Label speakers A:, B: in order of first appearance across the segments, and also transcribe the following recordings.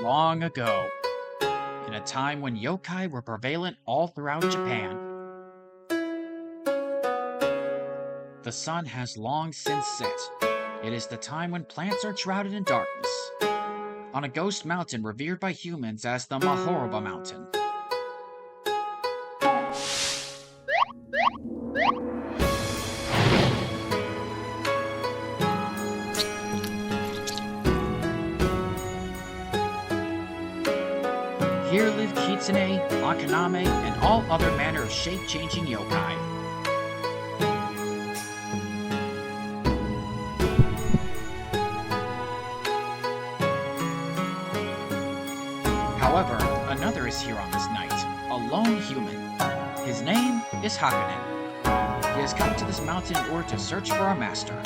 A: Long ago, in a time when yokai were prevalent all throughout Japan, the sun has long since set. It is the time when plants are shrouded in darkness. On a ghost mountain revered by humans as the Mahoroba Mountain. Here live Kitsune, Akaname, and all other manner of shape-changing yokai. However, another is here on this night, a lone human. His name is Hakunen. He has come to this mountain in order to search for a master.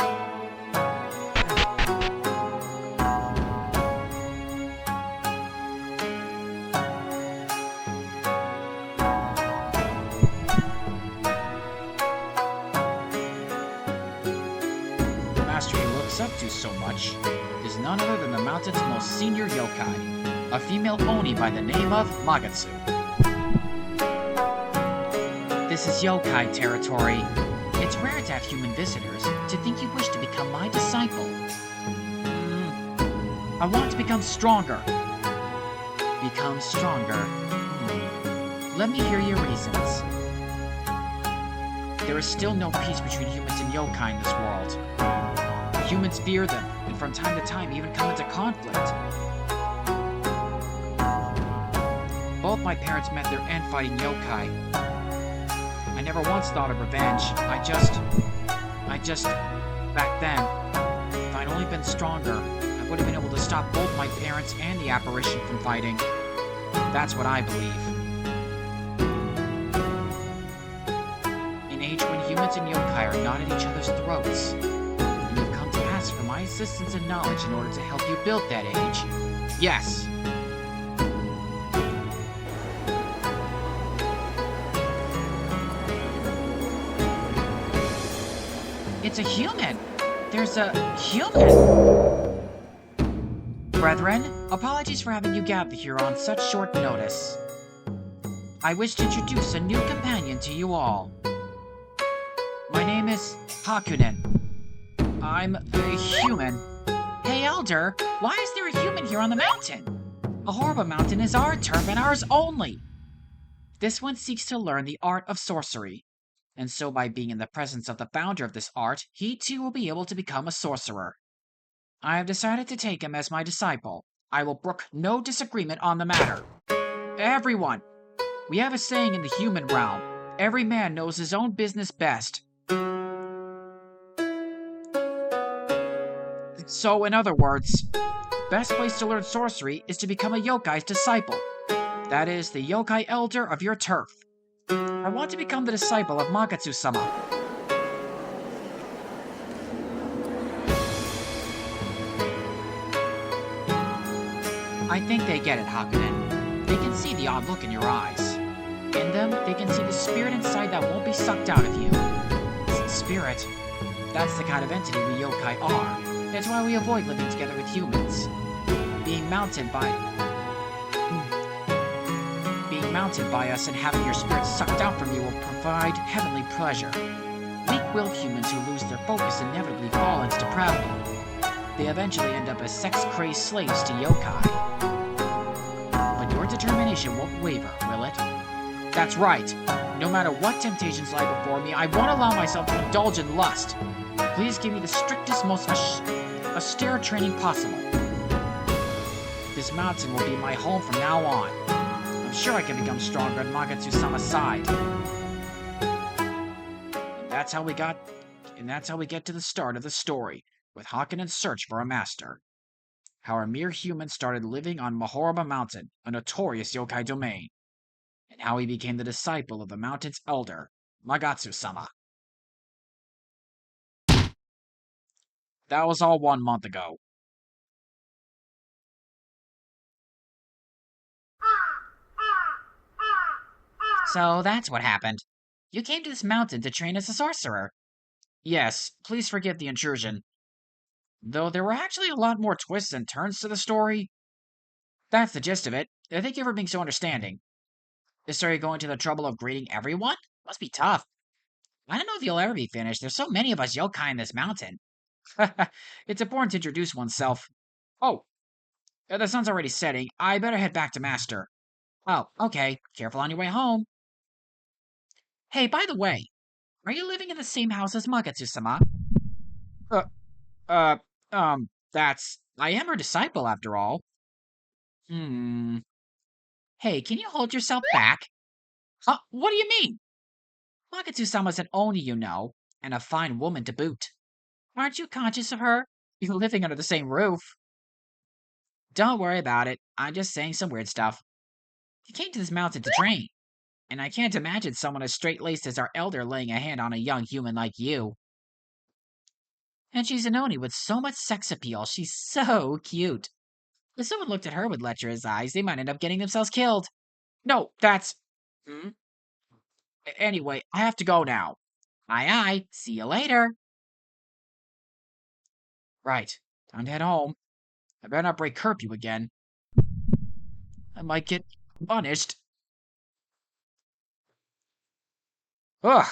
A: The master he looks up to so much is none other than the mountain's most senior yokai, a female Oni by the name of Magatsu. This is yokai territory. It's rare to have human visitors. To think you wish to become my disciple. I want to become stronger. Become stronger. Let me hear your reasons. There is still no peace between humans and yokai in this world. Humans fear them, and from time to time even come into conflict. Both my parents met their end fighting yokai. I never once thought of revenge. I just, back then, if I'd only been stronger, I would have been able to stop both my parents and the apparition from fighting. That's what I believe. An age when humans and yokai are not at each other's throats. And you've come to ask for my assistance and knowledge in order to help you build that age. Yes. It's a human! There's a human! Brethren, apologies for having you gather here on such short notice. I wish to introduce a new companion to you all. My name is Hakunen. I'm a human. Hey, Elder, why is there a human here on the mountain? Mahoroba Mountain is our turf and ours only. This one seeks to learn the art of sorcery. And so by being in the presence of the founder of this art, he too will be able to become a sorcerer. I have decided to take him as my disciple. I will brook no disagreement on the matter. Everyone! We have a saying in the human realm. Every man knows his own business best. So, in other words, best place to learn sorcery is to become a yokai's disciple. That is, the yokai elder of your turf. I want to become the disciple of Magatsu-sama. I think they get it, Hakunen. They can see the odd look in your eyes. In them, they can see the spirit inside that won't be sucked out of you. Spirit? That's the kind of entity we yokai are. That's why we avoid living together with humans. Being mounted by us and having your spirit sucked out from you will provide heavenly pleasure. Weak-willed humans who lose their focus inevitably fall into depravity. They eventually end up as sex-crazed slaves to yokai. But your determination won't waver, will it? That's right. No matter what temptations lie before me, I won't allow myself to indulge in lust. Please give me the strictest, most austere training possible. This mountain will be my home from now on. I'm sure I can become stronger at Magatsu-sama's side. And that's how we get to the start of the story, with Hakunen's search for a master. How a mere human started living on Mahoroba Mountain, a notorious yokai domain. And how he became the disciple of the mountain's elder, Magatsu-sama. That was all 1 month ago. So that's what happened. You came to this mountain to train as a sorcerer. Yes, please forgive the intrusion. Though there were actually a lot more twists and turns to the story. That's the gist of it. Thank you for being so understanding. So you're going to the trouble of greeting everyone? Must be tough. I don't know if you'll ever be finished. There's so many of us yokai in this mountain. It's important to introduce oneself. Oh, the sun's already setting. I better head back to Master. Oh, okay. Careful on your way home. Hey, by the way, are you living in the same house as Magatsu-sama? Uh, uh, that's... I am her disciple, after all. Hmm. Hey, can you hold yourself back? Huh? What do you mean? Magatsu-sama's an oni, you know, and a fine woman to boot. Aren't you conscious of her? You're living under the same roof. Don't worry about it. I'm just saying some weird stuff. You came to this mountain to train, and I can't imagine someone as straight-laced as our elder laying a hand on a young human like you. And she's an oni with so much sex appeal. She's so cute. If someone looked at her with lecherous eyes, they might end up getting themselves killed. No, that's... Hmm? Anyway, I have to go now. Aye aye, see you later. Right, time to head home. I better not break curfew again. I might get punished. Ugh,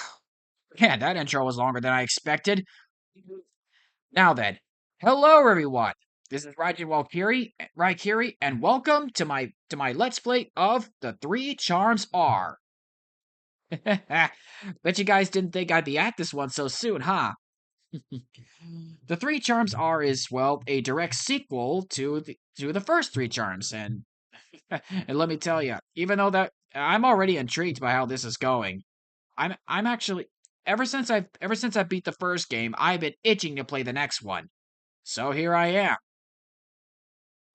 A: man, that intro was longer than I expected. Now then, hello everyone. This is Raijin Raikiri, and welcome to my Let's Play of The Three Charms Are. Bet you guys didn't think I'd be at this one so soon, huh? The Three Charms Are is, well, a direct sequel to the first Three Charms, and and let me tell you, even though that I'm already intrigued by how this is going, I'm actually ever since I beat the first game, I've been itching to play the next one. So here I am.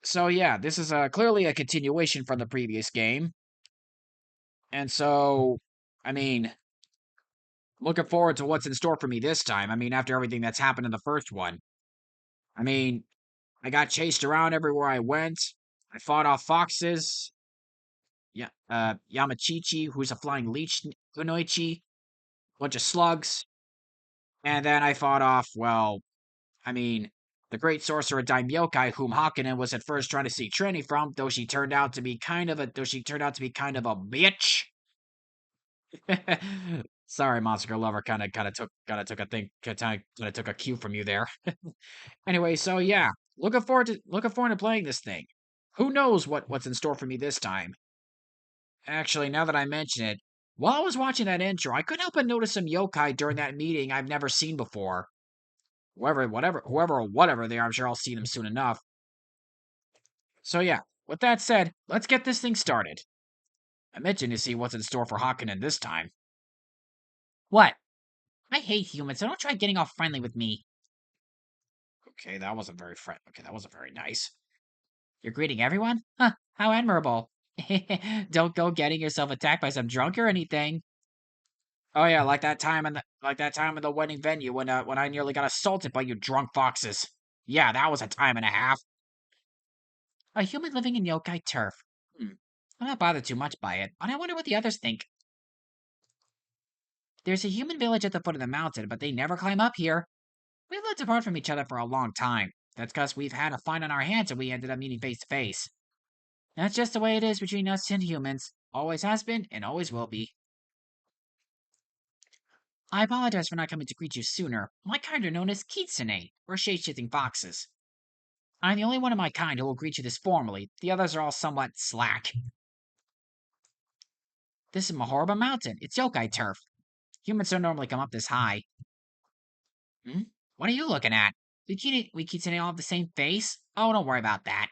A: So yeah, this is clearly a continuation from the previous game, and so I mean, looking forward to what's in store for me this time. I mean, after everything that's happened in the first one. I mean, I got chased around everywhere I went. I fought off foxes. Yeah, Yamachichi, who's a flying leech, Kunoichi, bunch of slugs, and then I fought off. Well, I mean, the great sorcerer Daimyokai, whom Hakunen was at first trying to seek training from, though she turned out to be kind of a bitch. Sorry, Monster Girl Lover, kind of took a cue from you there. Anyway, so yeah, looking forward to playing this thing. Who knows what's in store for me this time? Actually, now that I mention it, while I was watching that intro, I couldn't help but notice some yokai during that meeting I've never seen before. Whoever or whatever they are, I'm sure I'll see them soon enough. So yeah, with that said, let's get this thing started. I'm itching to see what's in store for Hakunen this time. What? I hate humans, so don't try getting all friendly with me. Okay, that wasn't very Okay, that wasn't very nice. You're greeting everyone? Huh, how admirable. Don't go getting yourself attacked by some drunk or anything. Oh yeah, like that time in the wedding venue when I nearly got assaulted by you drunk foxes. Yeah, that was a time and a half. A human living in yokai turf. I'm not bothered too much by it, but I wonder what the others think. There's a human village at the foot of the mountain, but they never climb up here. We've lived apart from each other for a long time. That's because we've had a fight on our hands and we ended up meeting face to face. That's just the way it is between us and humans. Always has been and always will be. I apologize for not coming to greet you sooner. My kind are known as kitsune, or shape-shifting foxes. I'm the only one of my kind who will greet you this formally. The others are all somewhat slack. This is Mahoroba Mountain. It's yokai turf. Humans don't normally come up this high. Hmm? What are you looking at? We kitsune all have the same face? Oh, don't worry about that.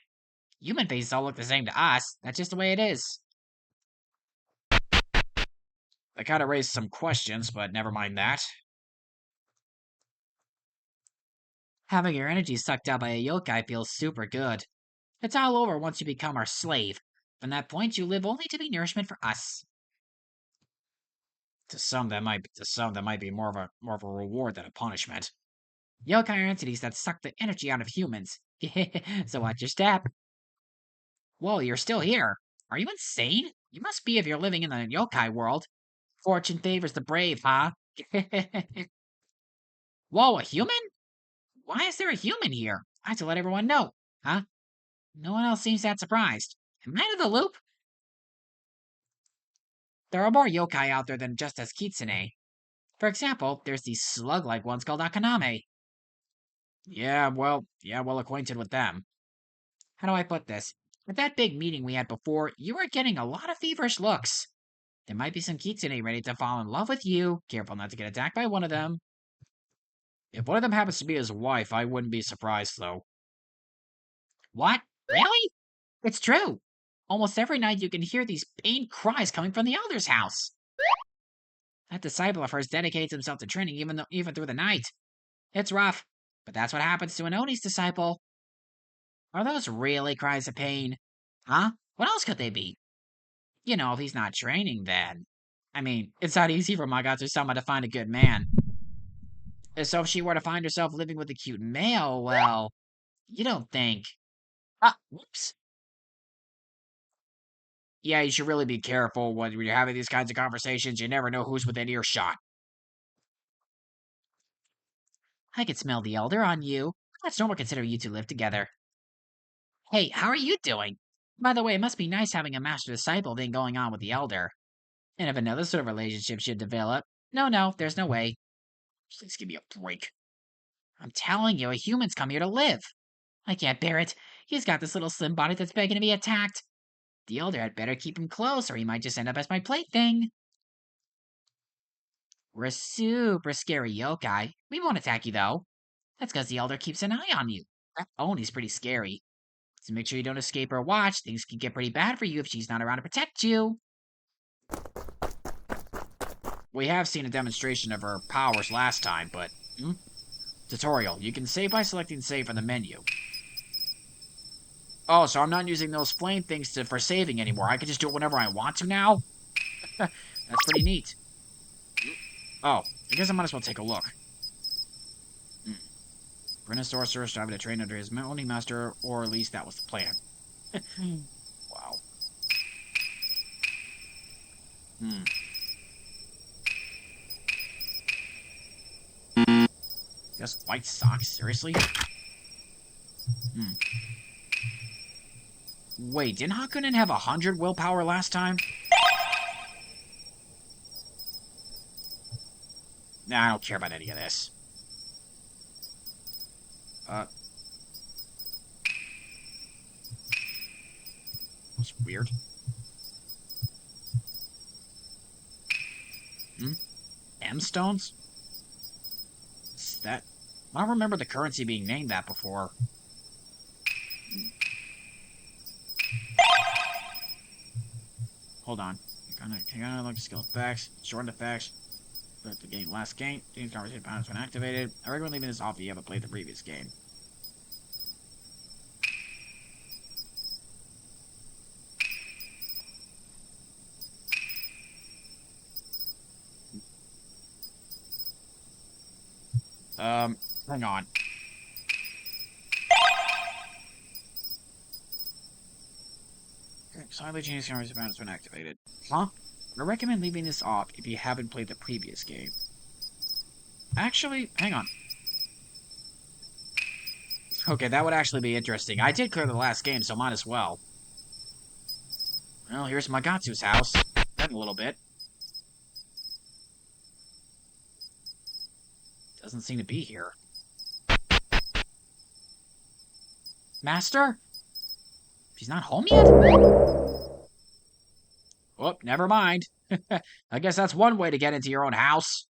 A: Human faces all look the same to us. That's just the way it is. That kind of raised some questions, but never mind that. Having your energy sucked out by a yokai feels super good. It's all over once you become our slave. From that point, you live only to be nourishment for us. To some that might be more of a reward than a punishment. Yokai are entities that suck the energy out of humans. So watch your step. Whoa, you're still here. Are you insane? You must be if you're living in the yokai world. Fortune favors the brave, huh? Whoa, a human? Why is there a human here? I have to let everyone know. Huh? No one else seems that surprised. Am I out of the loop? There are more yokai out there than just as kitsune. For example, there's these slug-like ones called akaname. Yeah, well acquainted with them. How do I put this? At that big meeting we had before, you were getting a lot of feverish looks. There might be some kitsune ready to fall in love with you. Careful not to get attacked by one of them. If one of them happens to be his wife, I wouldn't be surprised, though. What? Really? It's true. Almost every night you can hear these pained cries coming from the elder's house. That disciple of hers dedicates himself to training even through the night. It's rough, but that's what happens to an Oni's disciple. Are those really cries of pain? Huh? What else could they be? You know, if he's not training, then. I mean, it's not easy for Magatsu-sama to find a good man. So if she were to find herself living with a cute male, well, you don't think. Ah, whoops. Yeah, you should really be careful when you're having these kinds of conversations. You never know who's within earshot. I could smell the elder on you. That's normal considering you two live together. Hey, how are you doing? By the way, it must be nice having a master-disciple thing going on with the elder. And if another sort of relationship should develop, no, there's no way. Please give me a break. I'm telling you, a human's come here to live. I can't bear it. He's got this little slim body that's begging to be attacked. The elder had better keep him close, or he might just end up as my plaything. We're a super scary yokai. We won't attack you, though. That's because the elder keeps an eye on you. That Oni's pretty scary. So make sure you don't escape her watch. Things can get pretty bad for you if she's not around to protect you. We have seen a demonstration of her powers last time, but... Tutorial. You can save by selecting save from the menu. Oh, so I'm not using those flame things for saving anymore. I can just do it whenever I want to now? That's pretty neat. Oh, I guess I might as well take a look. Brennan Sorcerer striving to train under his Oni master, or at least that was the plan. Wow. Just white socks? Seriously? Wait, didn't Hakunen have 100 willpower last time? Nah, I don't care about any of this. That's weird. M-stones? Is that... I don't remember the currency being named that before. Hold on. Can I unlock skill effects, shortened effects, but the game last game. Game's conversation patterns when activated. I recommend leaving this off if you haven't played the previous game. Hang on. Slightly change conversation patterns when activated. Huh? I recommend leaving this off if you haven't played the previous game. Actually, hang on. Okay, that would actually be interesting. I did clear the last game, so might as well. Well, here's Magatsu's house. In a little bit. Doesn't seem to be here. Master? She's not home yet? Oh, never mind. I guess that's one way to get into your own house.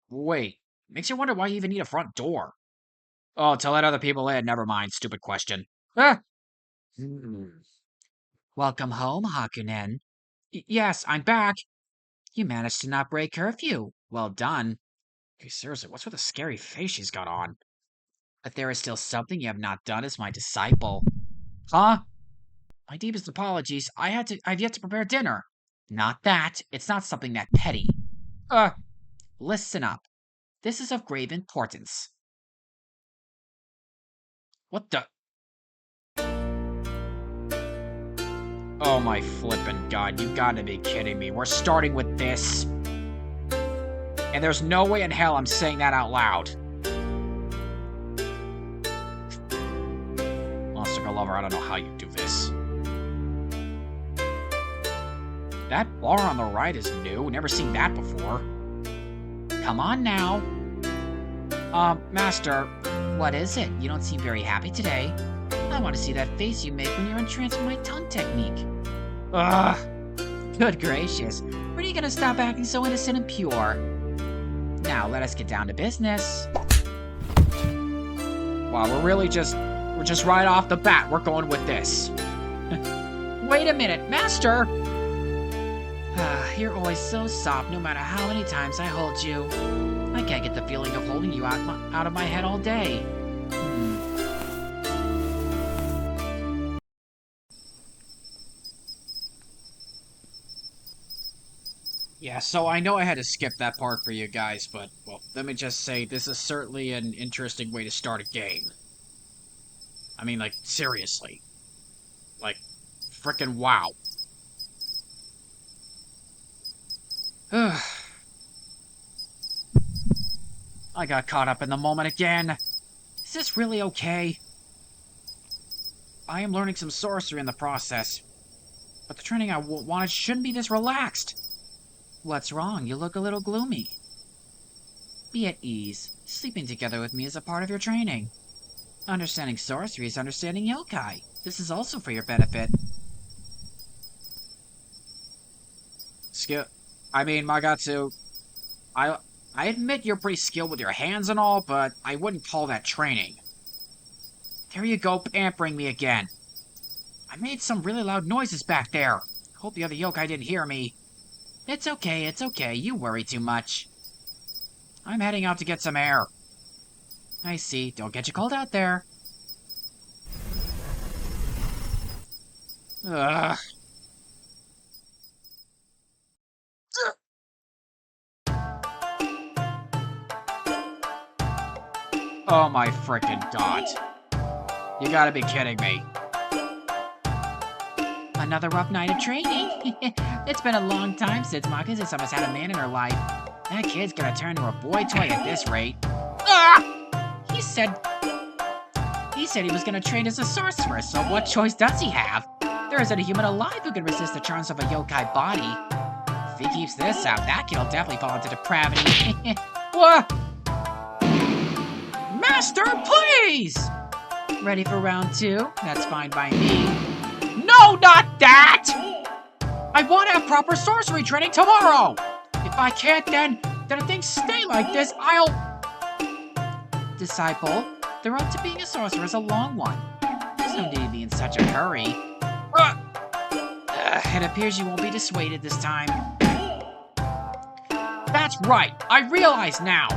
A: Wait, makes you wonder why you even need a front door. Oh, to let other people in. Never mind. Stupid question. Ah! Welcome home, Hakunen. Yes, I'm back. You managed to not break curfew. Well done. Okay, seriously, what's with the scary face she's got on? But there is still something you have not done as my disciple. Huh? My deepest apologies. I've yet to prepare dinner. Not that. It's not something that petty. Listen up. This is of grave importance. What the? Oh my flippin' god, you gotta be kidding me. We're starting with this. And there's no way in hell I'm saying that out loud. Monster Lover, I don't know how you do this. That bar on the right is new. Never seen that before. Come on now. Master, what is it? You don't seem very happy today. I want to see that face you make when you're entranced with my tongue technique. Ugh. Good gracious. When are you gonna stop acting so innocent and pure? Now, let us get down to business. Wow, we're just right off the bat, we're going with this. Wait a minute, Master! You're always so soft no matter how many times I hold you. I can't get the feeling of holding you out of my head all day. Yeah, so I know I had to skip that part for you guys, but, well, let me just say, this is certainly an interesting way to start a game. I mean, like, seriously. Like, frickin' wow. I got caught up in the moment again. Is this really okay? I am learning some sorcery in the process, but the training I wanted shouldn't be this relaxed. What's wrong? You look a little gloomy. Be at ease. Sleeping together with me is a part of your training. Understanding sorcery is understanding yokai. This is also for your benefit. I mean, Magatsu, I admit you're pretty skilled with your hands and all, but I wouldn't call that training. There you go, pampering me again. I made some really loud noises back there. Hope the other yokai didn't hear me. It's okay, you worry too much. I'm heading out to get some air. I see, don't get you cold out there. Ugh. Oh my frickin' god. You gotta be kidding me. Another rough night of training. It's been a long time since Makazusa has had a man in her life. That kid's gonna turn into a boy toy at this rate. Ah! He said he was gonna train as a sorcerer, so what choice does he have? There isn't a human alive who can resist the charms of a yokai body. If he keeps this up, that kid'll definitely fall into depravity. What? Master, please! Ready for round 2? That's fine by me. No, not that! I want to have proper sorcery training tomorrow! If I can't, then if things stay like this, I'll... Disciple, the road to being a sorcerer is a long one. There's no need to be in such a hurry. It appears you won't be dissuaded this time. That's right, I realize now.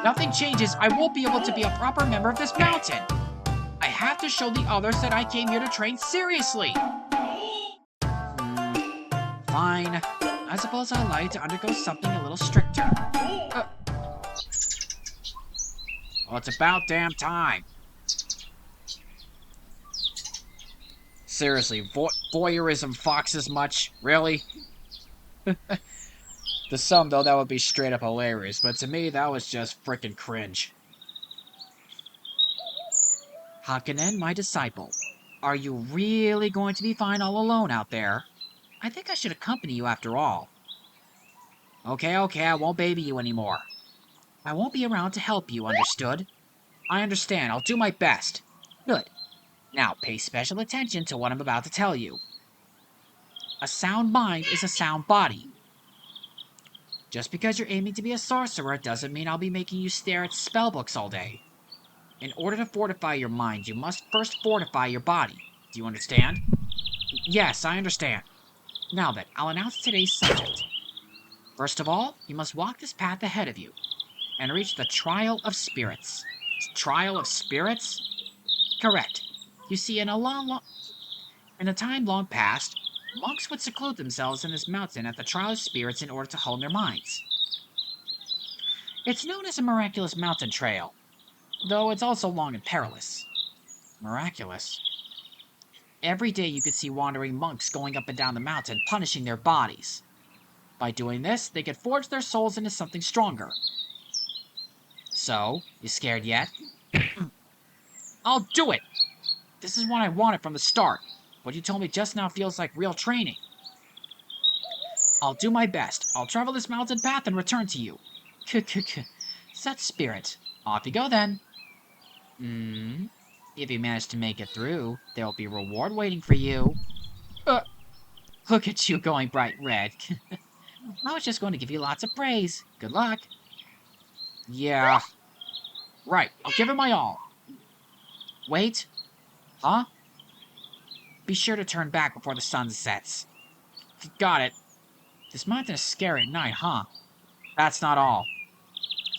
A: Nothing changes, I won't be able to be a proper member of this mountain. I have to show the others that I came here to train seriously. Fine. I suppose I'd like to undergo something a little stricter. Well, it's about damn time. Seriously, voyeurism foxes much? Really? To some, though, that would be straight up hilarious, but to me, that was just frickin' cringe. Hakunen, my disciple, are you really going to be fine all alone out there? I think I should accompany you after all. Okay, I won't baby you anymore. I won't be around to help you, understood? I understand, I'll do my best. Good. Now, pay special attention to what I'm about to tell you. A sound mind is a sound body. Just because you're aiming to be a sorcerer doesn't mean I'll be making you stare at spellbooks all day. In order to fortify your mind, you must first fortify your body. Do you understand? Yes, I understand. Now then, I'll announce today's subject. First of all, you must walk this path ahead of you and reach the Trial of Spirits. Trial of Spirits? Correct. You see, in a time long past, monks would seclude themselves in this mountain at the Trial of Spirits in order to hone their minds. It's known as a miraculous mountain trail, though it's also long and perilous. Miraculous? Every day you could see wandering monks going up and down the mountain, punishing their bodies. By doing this, they could forge their souls into something stronger. So, you scared yet? I'll do it! This is what I wanted from the start. What you told me just now feels like real training. I'll do my best. I'll travel this mountain path and return to you. Such spirit. Off you go then. If you manage to make it through, there'll be a reward waiting for you. Look at you going bright red. I was just going to give you lots of praise. Good luck. Yeah. Right, I'll give it my all. Wait. Huh? Be sure to turn back before the sun sets. Got it. This mountain is scary at night, huh? That's not all.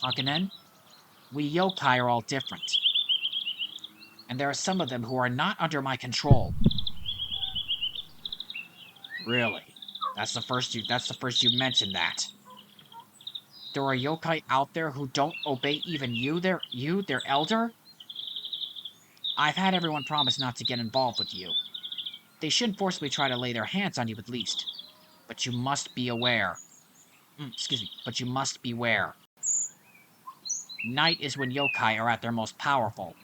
A: Hakunen, we yokai are all different. And there are some of them who are not under my control. Really? That's the first you've mentioned that. There are yokai out there who don't obey even their elder? I've had everyone promise not to get involved with you. They shouldn't forcibly try to lay their hands on you at least. But you must be aware. But you must beware. Night is when yokai are at their most powerful.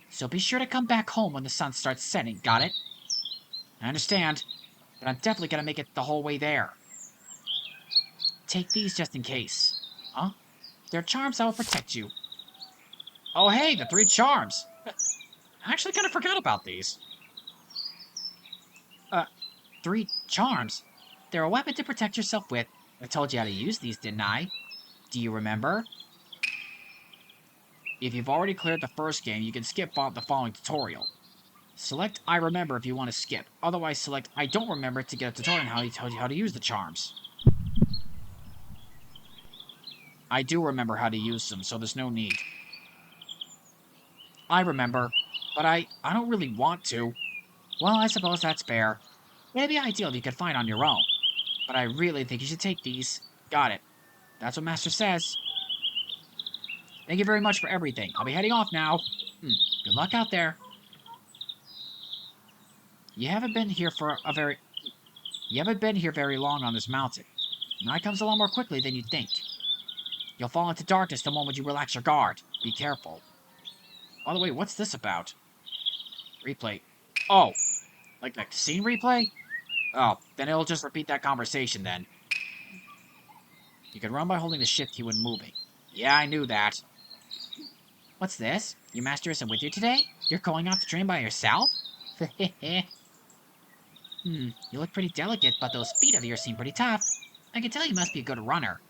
A: So be sure to come back home when the sun starts setting, got it? I understand, but I'm definitely gonna make it the whole way there. Take these just in case. Huh? They're charms that will protect you. Oh hey, the 3 charms! I actually kind of forgot about these. 3 charms? They're a weapon to protect yourself with. I told you how to use these, didn't I? Do you remember? If you've already cleared the first game, you can skip the following tutorial. Select I remember if you want to skip. Otherwise, select I don't remember to get a tutorial on how he told you how to use the charms. I do remember how to use them, so there's no need. I remember, but I don't really want to. Well, I suppose that's fair. It'd be ideal if you could find on your own. But I really think you should take these. Got it. That's what Master says. Thank you very much for everything. I'll be heading off now. Good luck out there. You haven't been here very long on this mountain. Night comes along more quickly than you'd think. You'll fall into darkness the moment you relax your guard. Be careful. By the way, what's this about? Replay. Oh, like the scene replay? Oh, then it'll just repeat that conversation then. You can run by holding the shift key when moving. Yeah, I knew that. What's this? Your master isn't with you today? You're going off the train by yourself? You look pretty delicate, but those feet of yours seem pretty tough. I can tell you must be a good runner.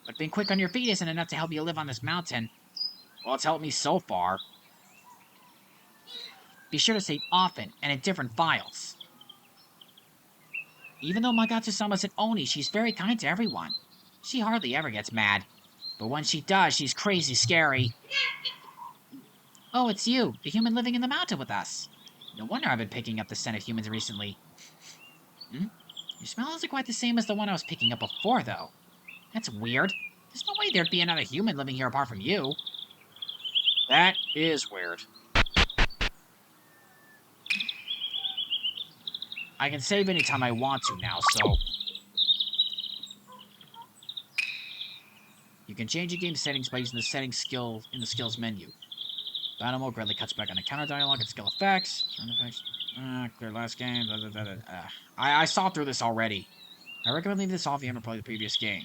A: But being quick on your feet isn't enough to help you live on this mountain. Well, it's helped me so far. Be sure to save often and in different files. Even though Magatsu-sama's an Oni, she's very kind to everyone. She hardly ever gets mad. But when she does, she's crazy scary. Oh, it's you, the human living in the mountain with us. No wonder I've been picking up the scent of humans recently. Your smell isn't quite the same as the one I was picking up before, though. That's weird. There's no way there'd be another human living here apart from you. That is weird. I can save anytime I want to now, so... You can change your game settings by using the settings skill in the skills menu. Battle mode greatly cuts back on the counter dialogue and skill effects. Clear last game. I saw through this already. I recommend leaving this off if you haven't played the previous game.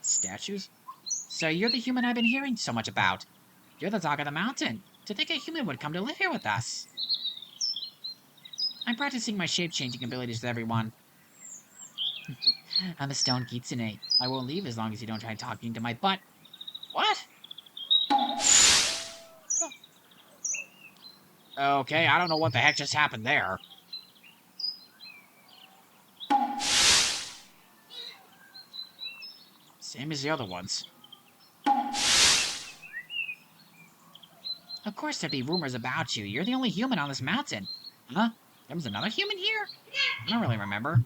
A: Statues? So you're the human I've been hearing so much about. You're the talk of the mountain. To think a human would come to live here with us. I'm practicing my shape-changing abilities with everyone. I'm a stone kitsune. I won't leave as long as you don't try talking to my butt. What? Okay, I don't know what the heck just happened there. Same as the other ones. Of course there'd be rumors about you. You're the only human on this mountain. Huh? There was another human here? I don't really remember.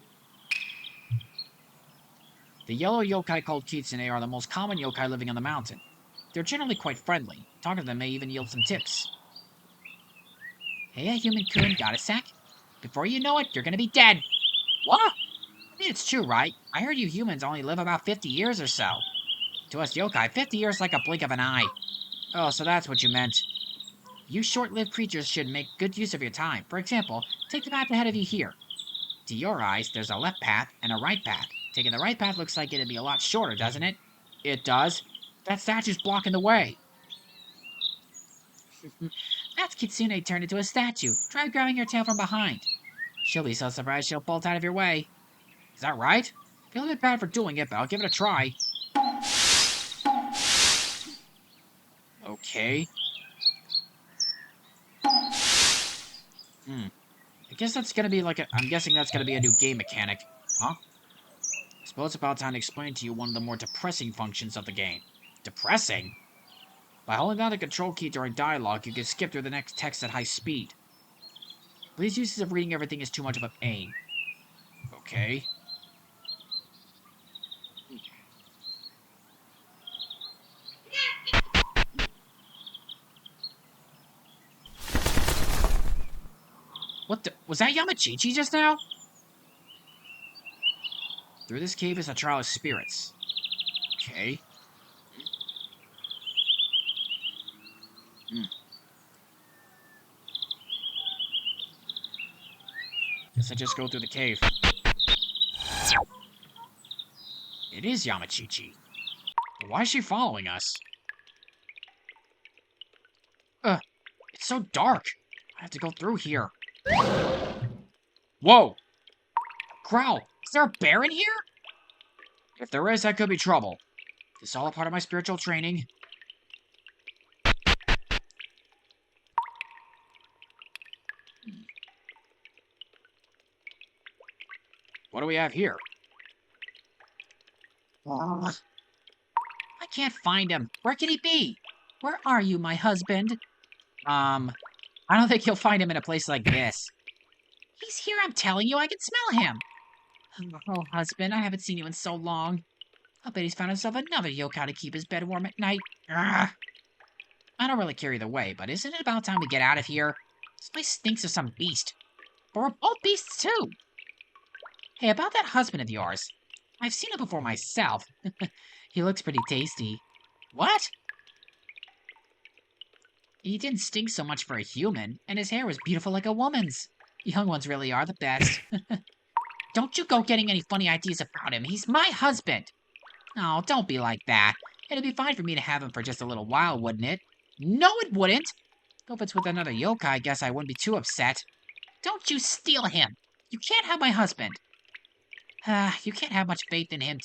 A: The yellow yokai called kitsune are the most common yokai living on the mountain. They're generally quite friendly. Talking to them may even yield some tips. Hey, human-kun, got a sec? Before you know it, you're gonna be dead. What? I mean, it's true, right? I heard you humans only live about 50 years or so. To us yokai, 50 years is like a blink of an eye. Oh, so that's what you meant. You short-lived creatures should make good use of your time. For example, take the path ahead of you here. To your eyes, there's a left path and a right path. Taking the right path looks like it'd be a lot shorter, doesn't it? It does. That statue's blocking the way. That's Kitsune turned into a statue. Try grabbing her tail from behind. She'll be so surprised she'll bolt out of your way. Is that right? I feel a bit bad for doing it, but I'll give it a try. Okay. I guess that's gonna be I'm guessing that's gonna be a new game mechanic. Huh? I suppose it's about time to explain to you one of the more depressing functions of the game. Depressing? By holding down the control key during dialogue, you can skip through the next text at high speed. Please use of reading everything is too much of a pain. Okay. What the? Was that Yamachichi just now? Through this cave is a trial of spirits. Okay. Guess I just go through the cave. It is Yamachichi. But why is she following us? It's so dark. I have to go through here. Whoa! Growl, is there a bear in here? If there is, that could be trouble. This is all a part of my spiritual training. What do we have here? I can't find him. Where could he be? Where are you, my husband? I don't think you'll find him in a place like this. He's here, I'm telling you. I can smell him. Oh, husband, I haven't seen you in so long. I'll bet he's found himself another yokai to keep his bed warm at night. Ugh. I don't really care either way, but isn't it about time we get out of here? This place stinks of some beast. But we're both beasts, too. Hey, about that husband of yours. I've seen him before myself. He looks pretty tasty. What? He didn't stink so much for a human, and his hair was beautiful like a woman's. Young ones really are the best. Don't you go getting any funny ideas about him. He's my husband. Oh, don't be like that. It'd be fine for me to have him for just a little while, wouldn't it? No, it wouldn't. Though if it's with another yokai, I guess I wouldn't be too upset. Don't you steal him. You can't have my husband. You can't have much faith in him.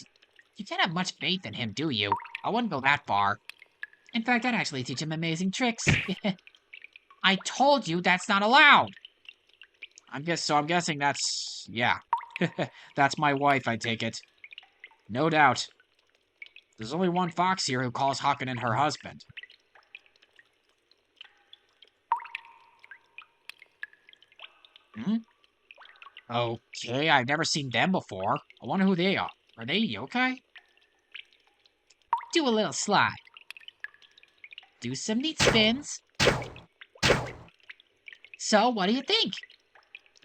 A: You can't have much faith in him, do you? I wouldn't go that far. In fact, I'd actually teach him amazing tricks. I told you that's not allowed. I'm guessing that's... yeah. That's my wife, I take it. No doubt. There's only one fox here who calls Hakunin her husband. Okay, I've never seen them before. I wonder who they are. Are they yokai? Do a little slide. Do some neat spins. So, what do you think?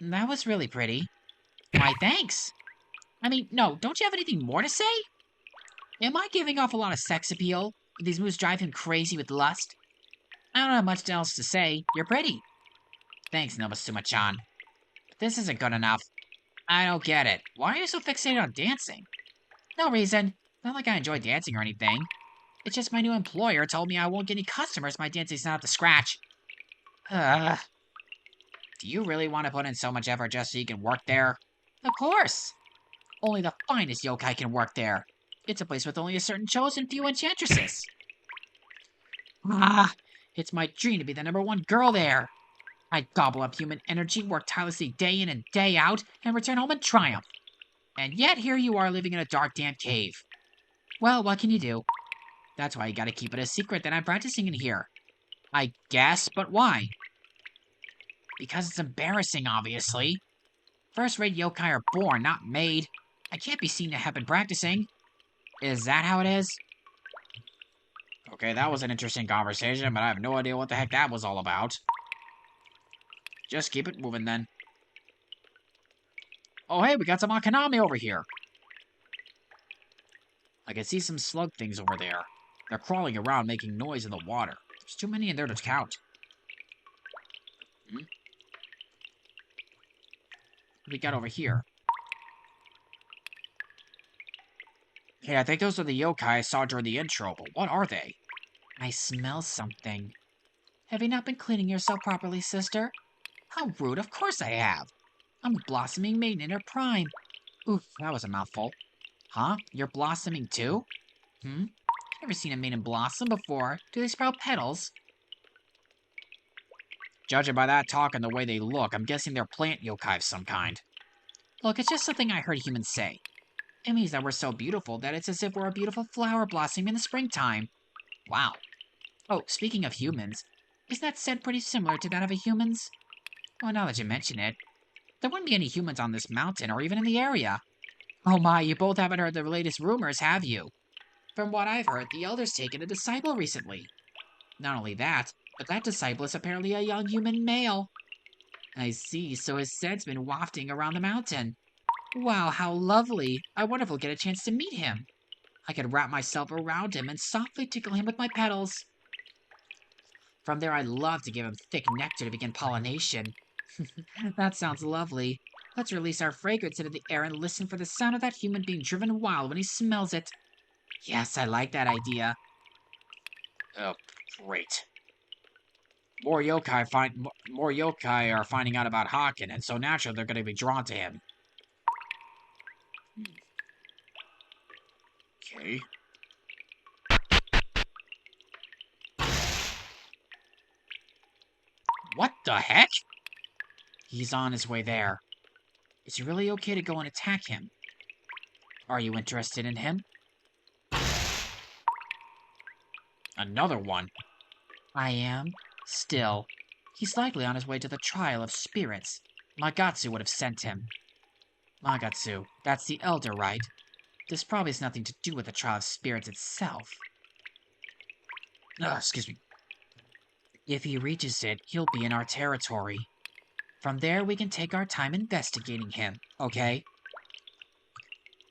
A: That was really pretty. Why, thanks. I mean, no, don't you have anything more to say? Am I giving off a lot of sex appeal? Do these moves drive him crazy with lust? I don't have much else to say. You're pretty. Thanks, Nomasuma-chan. But this isn't good enough. I don't get it. Why are you so fixated on dancing? No reason. Not like I enjoy dancing or anything. It's just my new employer told me I won't get any customers if my dancing's not up to scratch. Do you really want to put in so much effort just so you can work there? Of course. Only the finest yokai can work there. It's a place with only a certain chosen few enchantresses. It's my dream to be the #1 girl there. I'd gobble up human energy, work tirelessly day in and day out, and return home in triumph. And yet here you are living in a dark, damp cave. Well, what can you do? That's why you gotta keep it a secret that I'm practicing in here. I guess, but why? Because it's embarrassing, obviously. First-rate yokai are born, not made. I can't be seen to have been practicing. Is that how it is? Okay, that was an interesting conversation, but I have no idea what the heck that was all about. Just keep it moving, then. Oh, hey, we got some Akaname over here. I can see some slug things over there. They're crawling around, making noise in the water. There's too many in there to count. we got over here? Hey, I think those are the yokai I saw during the intro, but what are they? I smell something. Have you not been cleaning yourself properly, sister? How rude, of course I have. I'm a blossoming maiden in her prime. Oof, that was a mouthful. Huh? You're blossoming too? Never seen a maiden blossom before. Do they sprout petals? Judging by that talk and the way they look, I'm guessing they're plant yokai of some kind. Look, it's just something I heard humans say. It means that we're so beautiful that it's as if we're a beautiful flower blossoming in the springtime. Wow. Oh, speaking of humans, isn't that scent pretty similar to that of a human's? Well, now that you mention it, there wouldn't be any humans on this mountain or even in the area. Oh my, you both haven't heard the latest rumors, have you? From what I've heard, the Elder's taken a disciple recently. Not only that, but that disciple is apparently a young human male. I see, so his scent's been wafting around the mountain. Wow, how lovely. I wonder if we'll get a chance to meet him. I could wrap myself around him and softly tickle him with my petals. From there, I'd love to give him thick nectar to begin pollination. That sounds lovely. Let's release our fragrance into the air and listen for the sound of that human being driven wild when he smells it. Yes, I like that idea. Oh, great. More yokai are finding out about Haken, and so naturally they're going to be drawn to him. Okay. What the heck? He's on his way there. Is it really okay to go and attack him? Are you interested in him? Another one. I am. Still. He's likely on his way to the trial of spirits. Magatsu would have sent him. Magatsu, that's the elder, right? This probably has nothing to do with the trial of spirits itself. Excuse me. If he reaches it, he'll be in our territory. From there, we can take our time investigating him, okay?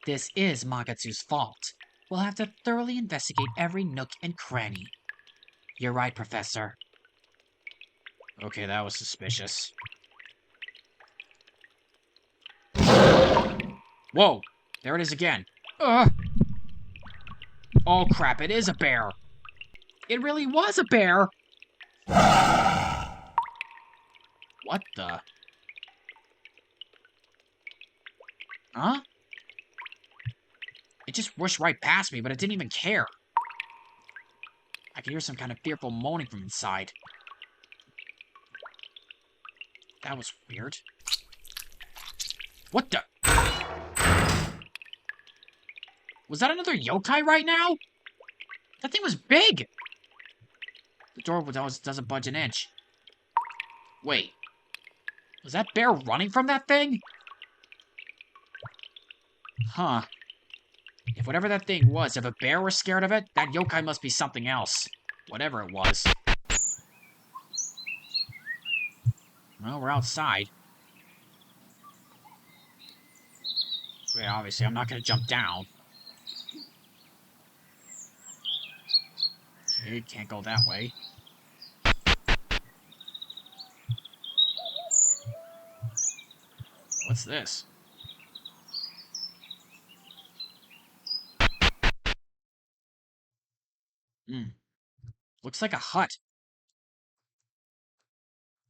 A: This is Magatsu's fault. We'll have to thoroughly investigate every nook and cranny. You're right, Professor. Okay, that was suspicious. Whoa! There it is again. Oh crap, it is a bear! It really was a bear! What the? Huh? It just whooshed right past me, but it didn't even care. I could hear some kind of fearful moaning from inside. That was weird. What the? Was that another yokai right now? That thing was big! The door doesn't budge an inch. Wait. Was that bear running from that thing? Huh. If whatever that thing was, if a bear was scared of it, that yokai must be something else. Whatever it was. Well, we're outside. Yeah, obviously, I'm not gonna jump down. Okay, can't go that way. What's this? Looks like a hut.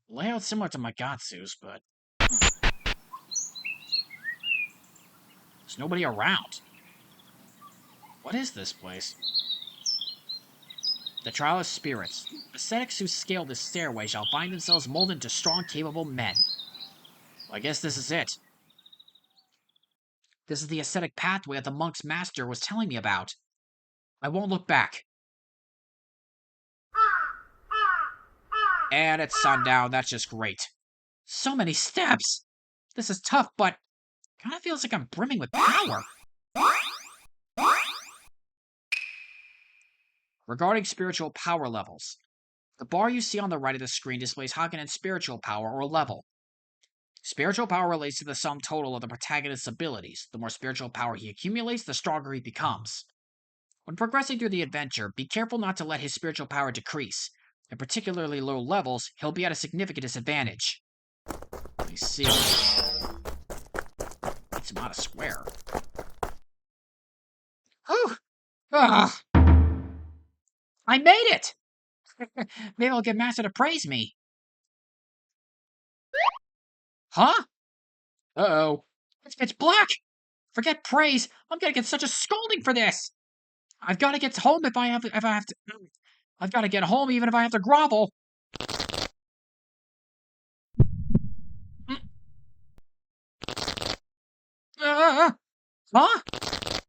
A: Layout similar to Magatsu's, but... There's nobody around. What is this place? The Trial of Spirits. Ascetics who scale this stairway shall find themselves molded into strong, capable men. Well, I guess this is it. This is the ascetic pathway that the monk's master was telling me about. I won't look back. And it's sundown, that's just great. So many steps! This is tough, but kinda feels like I'm brimming with power. Regarding spiritual power levels, the bar you see on the right of the screen displays Hagenen's spiritual power or level. Spiritual power relates to the sum total of the protagonist's abilities. The more spiritual power he accumulates, the stronger he becomes. When progressing through the adventure, be careful not to let his spiritual power decrease. At particularly low levels, he'll be at a significant disadvantage. I see. not a square. Whew! Ugh. I made it! Maybe I'll get Master to praise me. Huh? Uh-oh. It's pitch black! Forget praise. I'm gonna get such a scolding for this. I've got to get home if I have to. I've got to get home even if I have to grovel. Huh? I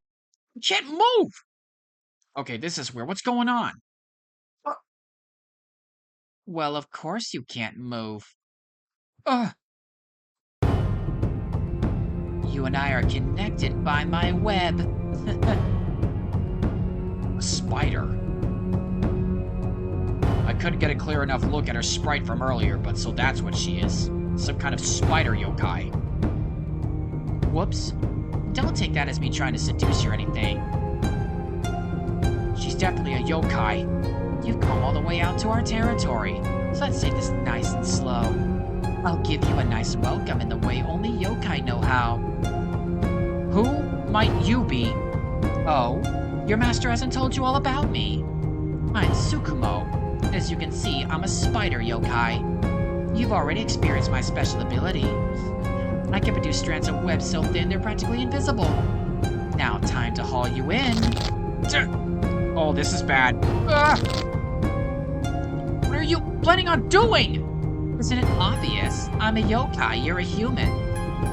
A: can't move. Okay, this is weird. What's going on? Well, of course you can't move. You and I are connected by my web. A spider. I couldn't get a clear enough look at her sprite from earlier, but so that's what she is. Some kind of spider yokai. Whoops. Don't take that as me trying to seduce you or anything. She's definitely a yokai. You've come all the way out to our territory, so let's take this nice and slow. I'll give you a nice welcome in the way only yokai know how. Who might you be? Oh, your master hasn't told you all about me. I'm Tsukumo. As you can see, I'm a spider yokai. You've already experienced my special ability. I can produce strands of web so thin they're practically invisible. Now time to haul you in. Oh, this is bad. What are you planning on doing? Isn't it obvious? I'm a yokai, you're a human.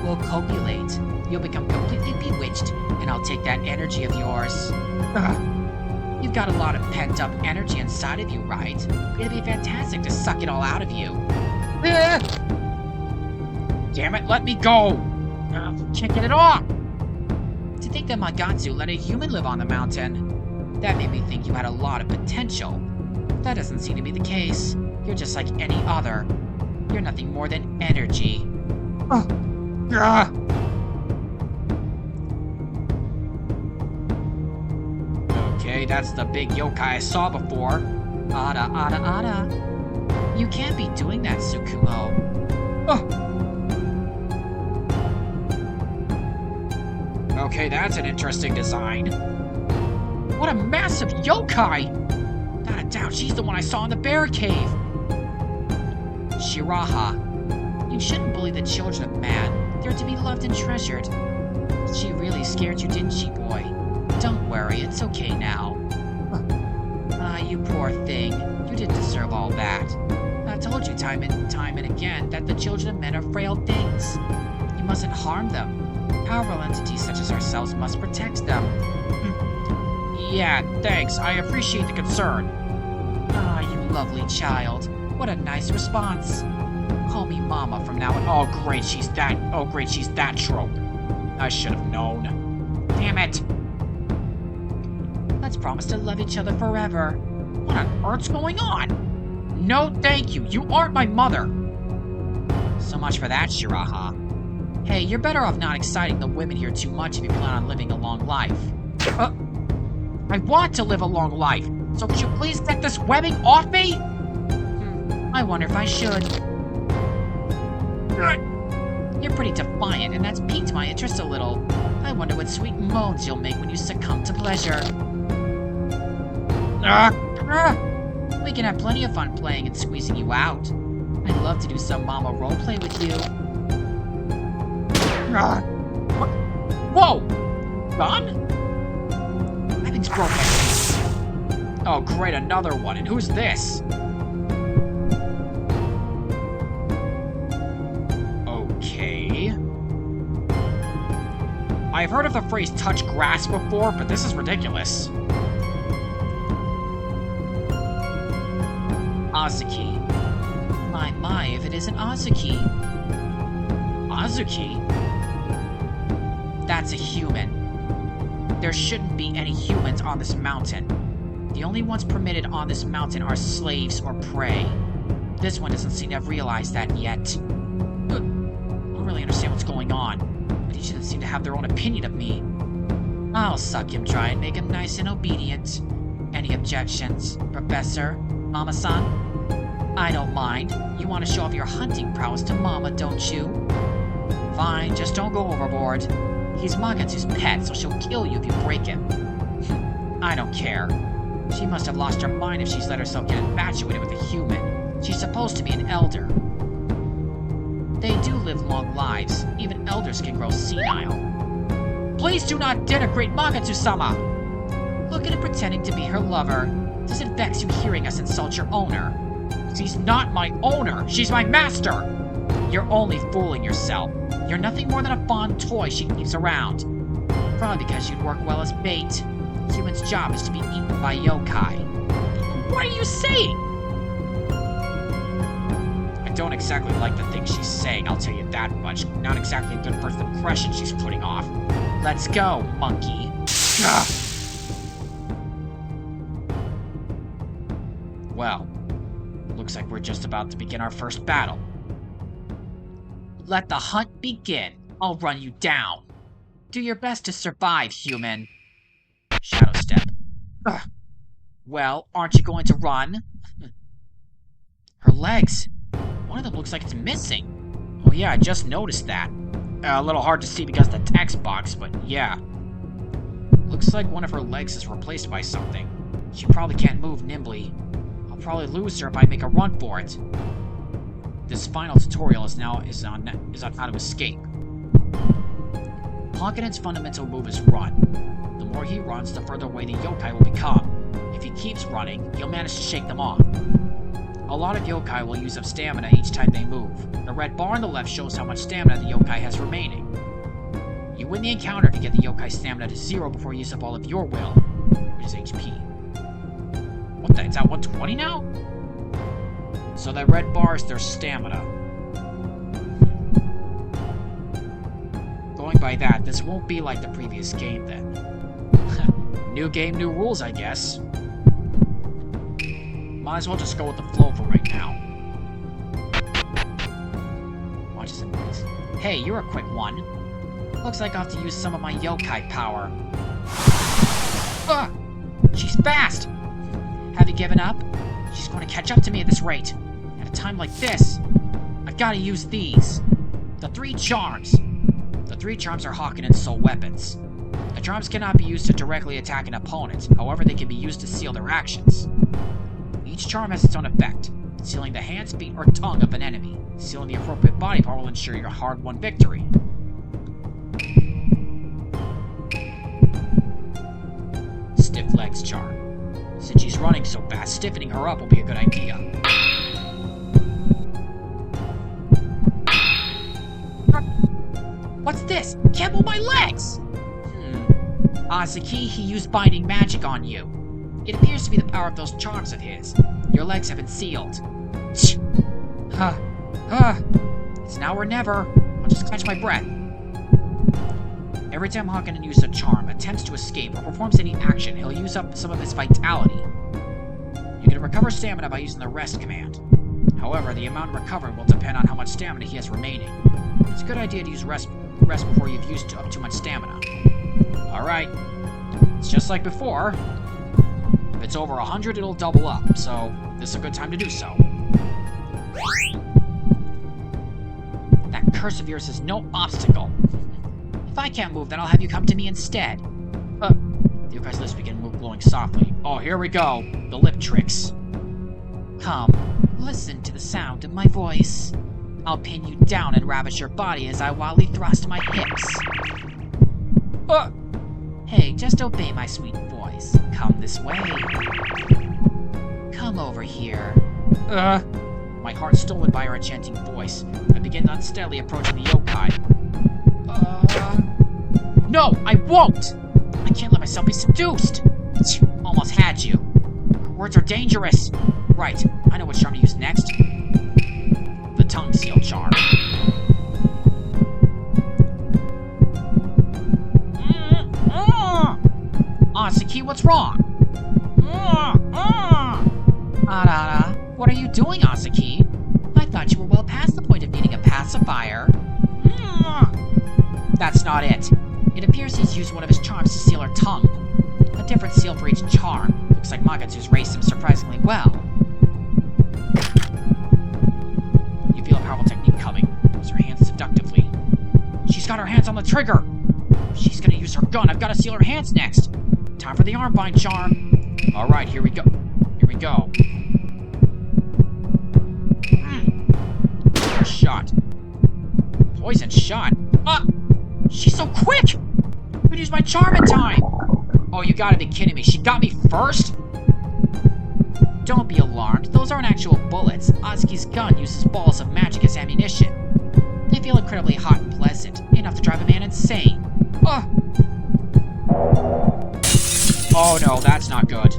A: We'll copulate. You'll become completely bewitched, and I'll take that energy of yours. You've got a lot of pent-up energy inside of you, right? It'd be fantastic to suck it all out of you. Damn it, let me go! Can't get it off! To think that Magatsu let a human live on the mountain, that made me think you had a lot of potential. That doesn't seem to be the case. You're just like any other. You're nothing more than energy. Okay, that's the big yokai I saw before. Ada, ada, ada. You can't be doing that, Tsukumo. Okay, that's an interesting design. What a massive yokai! Without a doubt, she's the one I saw in the bear cave. Shiraha, you shouldn't bully the children of man. They're to be loved and treasured. She really scared you, didn't she, boy? Don't worry, it's okay now. You poor thing. You didn't deserve all that. I told you time and again that the children of men are frail things. You mustn't harm them. Powerful entities such as ourselves must protect them. Yeah, thanks. I appreciate the concern. You lovely child. What a nice response. Call me Mama from now on. Oh, great, she's that trope. I should have known. Damn it. Let's promise to love each other forever. What on earth's going on? No, thank you. You aren't my mother. So much for that, Shiraha. Hey, you're better off not exciting the women here too much if you plan on living a long life. I want to live a long life, so could you please get this webbing off me? I wonder if I should. You're pretty defiant, and that's piqued my interest a little. I wonder what sweet moans you'll make when you succumb to pleasure. We can have plenty of fun playing and squeezing you out. I'd love to do some mama roleplay with you. Whoa! Done? Everything's broken. Oh, great, another one. And who's this? Okay. I've heard of the phrase touch grass before, but this is ridiculous. Azuki. My, if it isn't Azuki. Azuki? That's a human. There shouldn't be any humans on this mountain. The only ones permitted on this mountain are slaves or prey. This one doesn't seem to have realized that yet. I don't really understand what's going on, but he shouldn't seem to have their own opinion of me. I'll suck him dry and make him nice and obedient. Any objections, Professor? Mama-san? I don't mind. You want to show off your hunting prowess to Mama, don't you? Fine, just don't go overboard. He's Magatsu's pet, so she'll kill you if you break him. I don't care. She must have lost her mind if she's let herself get infatuated with a human. She's supposed to be an elder. They do live long lives. Even elders can grow senile. Please do not denigrate Magatsu-sama! Look at him pretending to be her lover. Does it vex you hearing us insult your owner? She's not my owner! She's my master! You're only fooling yourself. You're nothing more than a fond toy she keeps around. Probably because you'd work well as bait. A human's job is to be eaten by yokai. What are you saying? I don't exactly like the things she's saying, I'll tell you that much. Not exactly a good first impression she's putting off. Let's go, monkey. Ugh. Well, looks like we're just about to begin our first battle. Let the hunt begin. I'll run you down. Do your best to survive, human. Shadow step. Ugh. Well, aren't you going to run? Her legs. One of them looks like it's missing. Oh yeah, I just noticed that. A little hard to see because of the text box, but yeah. Looks like one of her legs is replaced by something. She probably can't move nimbly. I'll probably lose her if I make a run for it. This final tutorial is on how to escape. Hakunin's fundamental move is run. The more he runs, the further away the yokai will become. If he keeps running, he'll manage to shake them off. A lot of yokai will use up stamina each time they move. The red bar on the left shows how much stamina the yokai has remaining. You win the encounter if you get the yokai stamina to 0 before you use up all of your will, which is HP. What the? It's at 120 now? So that red bar is their stamina. Going by that, this won't be like the previous game then. New game, new rules, I guess. Might as well just go with the flow for right now. Watch this noise. Hey, you're a quick one. Looks like I'll have to use some of my yokai power. She's fast! Have you given up? She's going to catch up to me at this rate. At a time like this, I've got to use these. The 3 charms. The 3 charms are Hakunin's sole weapons. The charms cannot be used to directly attack an opponent, however they can be used to seal their actions. Each charm has its own effect. Sealing the hand, feet, or tongue of an enemy. Sealing the appropriate body part will ensure your hard-won victory. Stiff legs charm. Since she's running so fast, stiffening her up will be a good idea. What's this? Can't move my legs! Azuki, he used binding magic on you. It appears to be the power of those charms of his. Your legs have been sealed. It's now or never. I'll just catch my breath. Every time Hakunin uses a charm, attempts to escape, or performs any action, he'll use up some of his vitality. You can recover stamina by using the rest command. However, the amount recovered will depend on how much stamina he has remaining. It's a good idea to use rest before you've used up too much stamina. Alright. It's just like before. If it's over 100, it'll double up, so this is a good time to do so. That curse of yours is no obstacle. If I can't move, then I'll have you come to me instead. The yokai's lips begin to move, glowing softly. Oh, here we go. The lip tricks. Come, listen to the sound of my voice. I'll pin you down and ravish your body as I wildly thrust my hips. Hey, just obey my sweet voice. Come this way. Come over here. My heart stolen by her enchanting voice. I begin unsteadily approaching the yokai. No, I won't! I can't let myself be seduced! Almost had you. Her words are dangerous. Right, I know what charm to use next. The tongue seal charm. Azuki, what's wrong? Arara, what are you doing, Azuki? I thought you were well past the point of needing a pacifier. That's not it. It appears he's used one of his charms to seal her tongue. A different seal for each charm. Looks like Magatsu's raced him surprisingly well. You feel a powerful technique coming. Moves her hands seductively. She's got her hands on the trigger! gun. I've got to seal her hands next. Time for the armbind charm. Alright, here we go. Here we go. Shot. Poison shot. She's so quick! I could use my charm in time! Oh, you gotta be kidding me. She got me first? Don't be alarmed. Those aren't actual bullets. Azuki's gun uses balls of magic as ammunition. They feel incredibly hot and pleasant, enough to drive a man insane. Oh no, that's not good.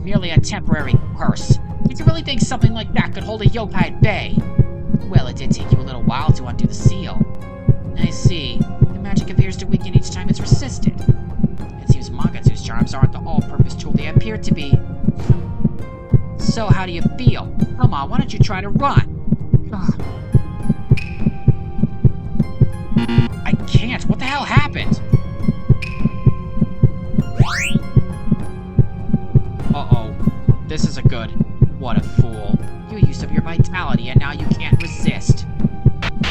A: Merely a temporary curse. Did you really think something like that could hold a yokai at bay? Well, it did take you a little while to undo the seal. I see. The magic appears to weaken each time it's resisted. It seems Magatsu's charms aren't the all-purpose tool they appear to be. So how do you feel? Come on, why don't you try to run? I can't. What the hell happened? Uh-oh. This isn't good. What a fool. You used up your vitality and now you can't resist.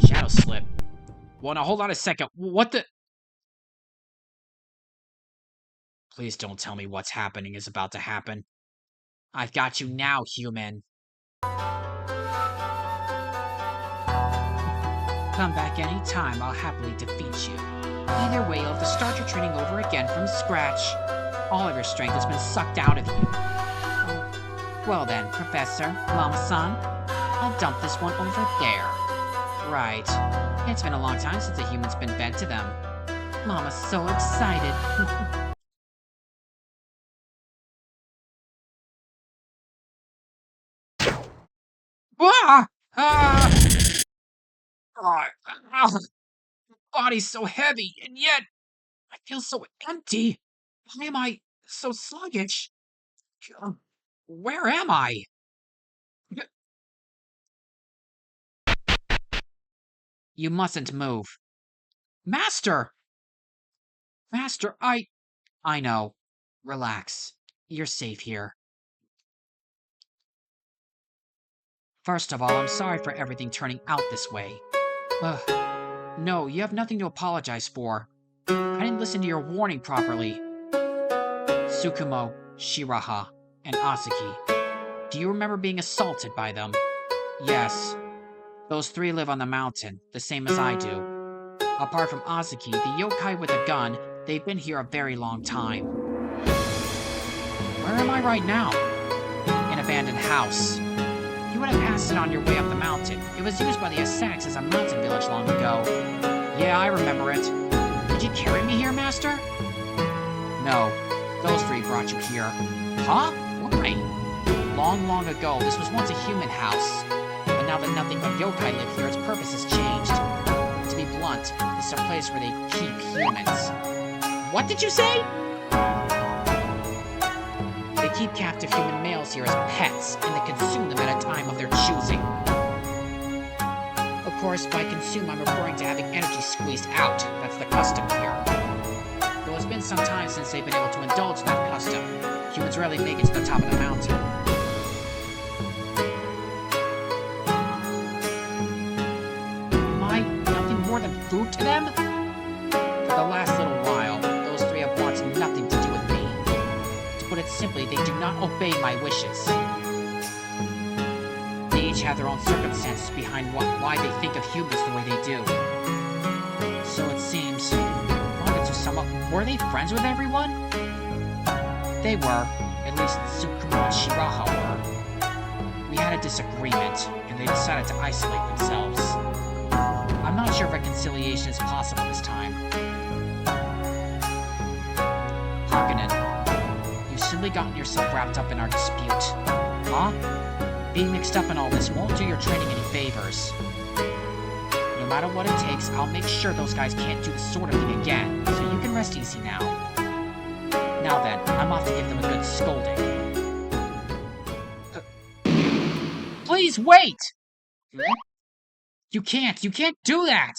A: Shadow slip. Well, now hold on a second. What the... Please don't tell me what's happening is about to happen. I've got you now, human. Come back any time, I'll happily defeat you. Either way, you'll have to start your training over again from scratch. All of your strength has been sucked out of you. Well then, Professor, Mama-san, I'll dump this one over there. Right. It's been a long time since a human's been fed to them. Mama's so excited. Body's so heavy, and yet I feel so empty. Why am I so sluggish? Where am I? You mustn't move. Master! Master, I know. Relax. You're safe here. First of all, I'm sorry for everything turning out this way. No, you have nothing to apologize for. I didn't listen to your warning properly. Tsukumo, Shiraha, and Azuki. Do you remember being assaulted by them? Yes. Those three live on the mountain, the same as I do. Apart from Azuki, the yokai with a gun, they've been here a very long time. Where am I right now? An abandoned house. You would have passed it on your way up the mountain. It was used by the ascetics as a mountain village long ago. Yeah, I remember it. Did you carry me here, Master? No. Those three brought you here. Huh? Why? Long ago, this was once a human house. But now that nothing but yokai live here, its purpose has changed. To be blunt, this is a place where they keep humans. What did you say? They keep captive human males here as pets, and they consume them at a time of their choosing. Of course, by consume, I'm referring to having energy squeezed out. That's the custom here. Though it's been some time since they've been able to indulge that custom, humans rarely make it to the top of the mountain. Am I nothing more than food to them? For the last little while, those three have wanted nothing to do with me. To put it simply, they do not obey my wishes. They each have their own circumstances behind why they think of humans the way they do. So it seems, were they friends with everyone? They were. At least Tsukumo and Shiraha were. We had a disagreement, and they decided to isolate themselves. I'm not sure if reconciliation is possible this time. Hakunin, you've simply gotten yourself wrapped up in our dispute. Huh? Being mixed up in all this won't do your training any favors. No matter what it takes, I'll make sure those guys can't do this sort of thing again, so you can rest easy now. Now then, I'm off to give them a good scolding. Please wait! You can't do that!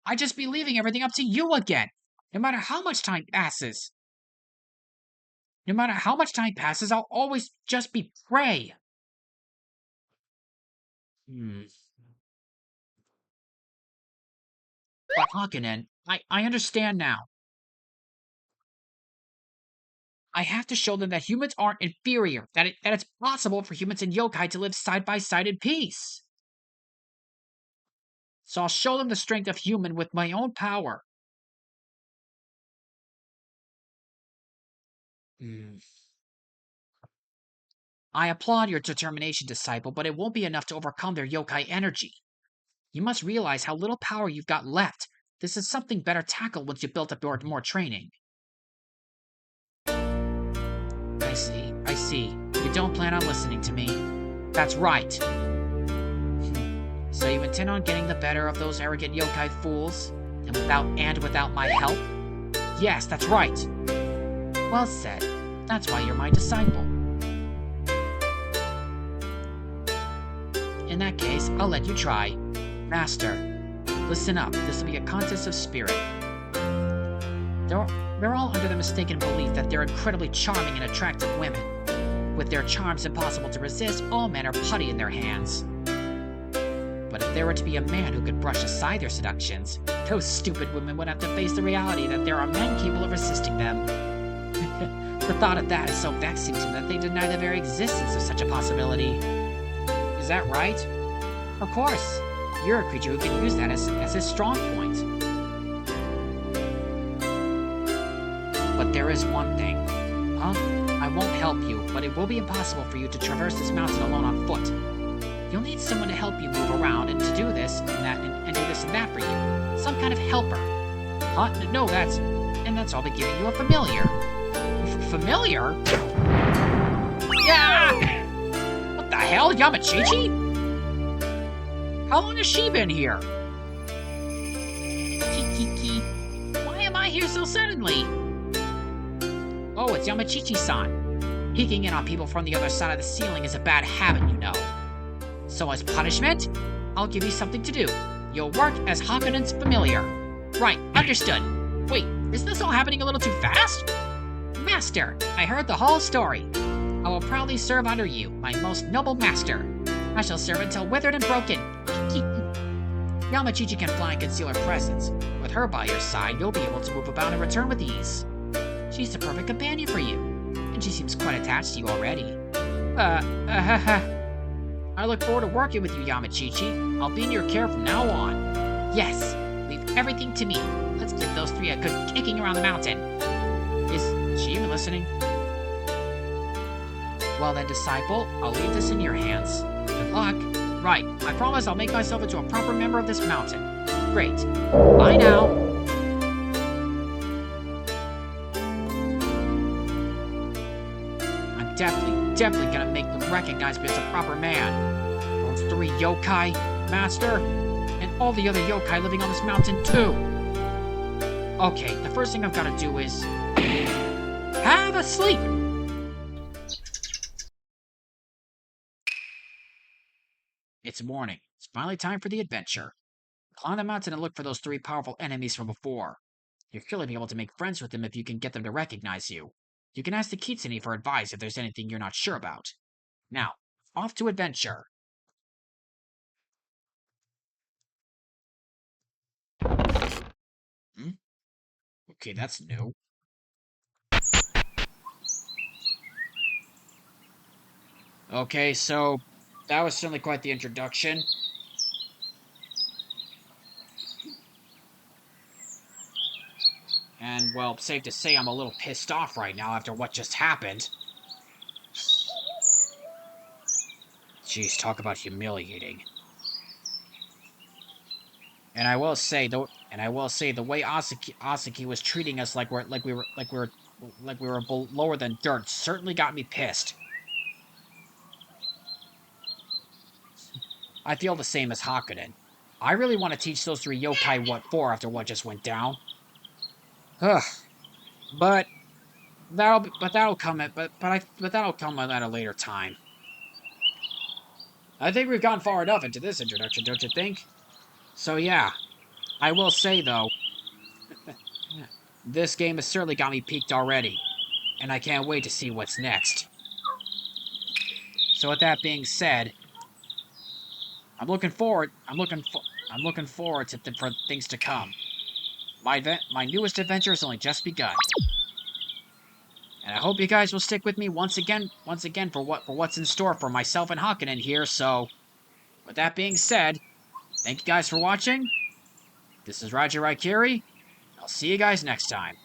A: I'd just be leaving everything up to you again, no matter how much time passes. No matter how much time passes, I'll always just be prey. But Hakunen, I understand now. I have to show them that humans aren't inferior, that it's possible for humans and yokai to live side by side in peace. So I'll show them the strength of human with my own power. Hmm. I applaud your determination, disciple, but it won't be enough to overcome their yokai energy. You must realize how little power you've got left. This is something better tackled once you've built up more training. I see, I see. You don't plan on listening to me. That's right. So you intend on getting the better of those arrogant yokai fools? And without my help? Yes, that's right. Well said. That's why you're my disciple. In that case, I'll let you try. Master, listen up. This will be a contest of spirit. They're all under the mistaken belief that they're incredibly charming and attractive women. With their charms impossible to resist, all men are putty in their hands. But if there were to be a man who could brush aside their seductions, those stupid women would have to face the reality that there are men capable of resisting them. The thought of that is so vexing to them that they deny the very existence of such a possibility. Is that right? Of course. You're a creature who can use that as his strong point. But there is one thing. Huh? I won't help you, but it will be impossible for you to traverse this mountain alone on foot. You'll need someone to help you move around and to do this and that and do this and that for you. Some kind of helper. Huh? No, that's I'll be giving you a familiar. Familiar? Yeah! What the hell, Yamachichi? How long has she been here? Kiki. Why am I here so suddenly? Oh, it's Yamachichi-san. Peeking in on people from the other side of the ceiling is a bad habit, you know. So as punishment, I'll give you something to do. You'll work as Hakunen's familiar. Right, understood. Wait, is this all happening a little too fast? Master, I heard the whole story. I will proudly serve under you, my most noble master. I shall serve until withered and broken. Yamachichi can fly and conceal her presence. With her by your side, you'll be able to move about and return with ease. She's the perfect companion for you, and she seems quite attached to you already. I look forward to working with you, Yamachichi. I'll be in your care from now on. Yes, leave everything to me. Let's give those three a good kicking around the mountain. Is she even listening? Well then, disciple, I'll leave this in your hands. Good luck. Right, I promise I'll make myself into a proper member of this mountain. Great. Bye now. I'm definitely gonna make them recognize me as a proper man. Those three yokai, master, and all the other yokai living on this mountain too. Okay, the first thing I've gotta do is have a sleep. It's morning. It's finally time for the adventure. Climb the mountain and look for those three powerful enemies from before. You'll surely be able to make friends with them if you can get them to recognize you. You can ask the Kitsune for advice if there's anything you're not sure about. Now, off to adventure. Okay, that's new. Okay, so that was certainly quite the introduction. And, well, safe to say I'm a little pissed off right now after what just happened. Jeez, talk about humiliating. And I will say the way Asaki was treating us like we were lower than dirt certainly got me pissed. I feel the same as Hakunen. I really want to teach those three yokai what for after what just went down. Ugh. But that'll come at a later time. I think we've gone far enough into this introduction, don't you think? So yeah, I will say though, this game has certainly got me peaked already, and I can't wait to see what's next. So with that being said, I'm looking forward I'm looking forward for things to come. My newest adventure has only just begun. And I hope you guys will stick with me once again for what's in store for myself and Hakunen here. So, with that being said, thank you guys for watching. This is Roger Raikiri. I'll see you guys next time.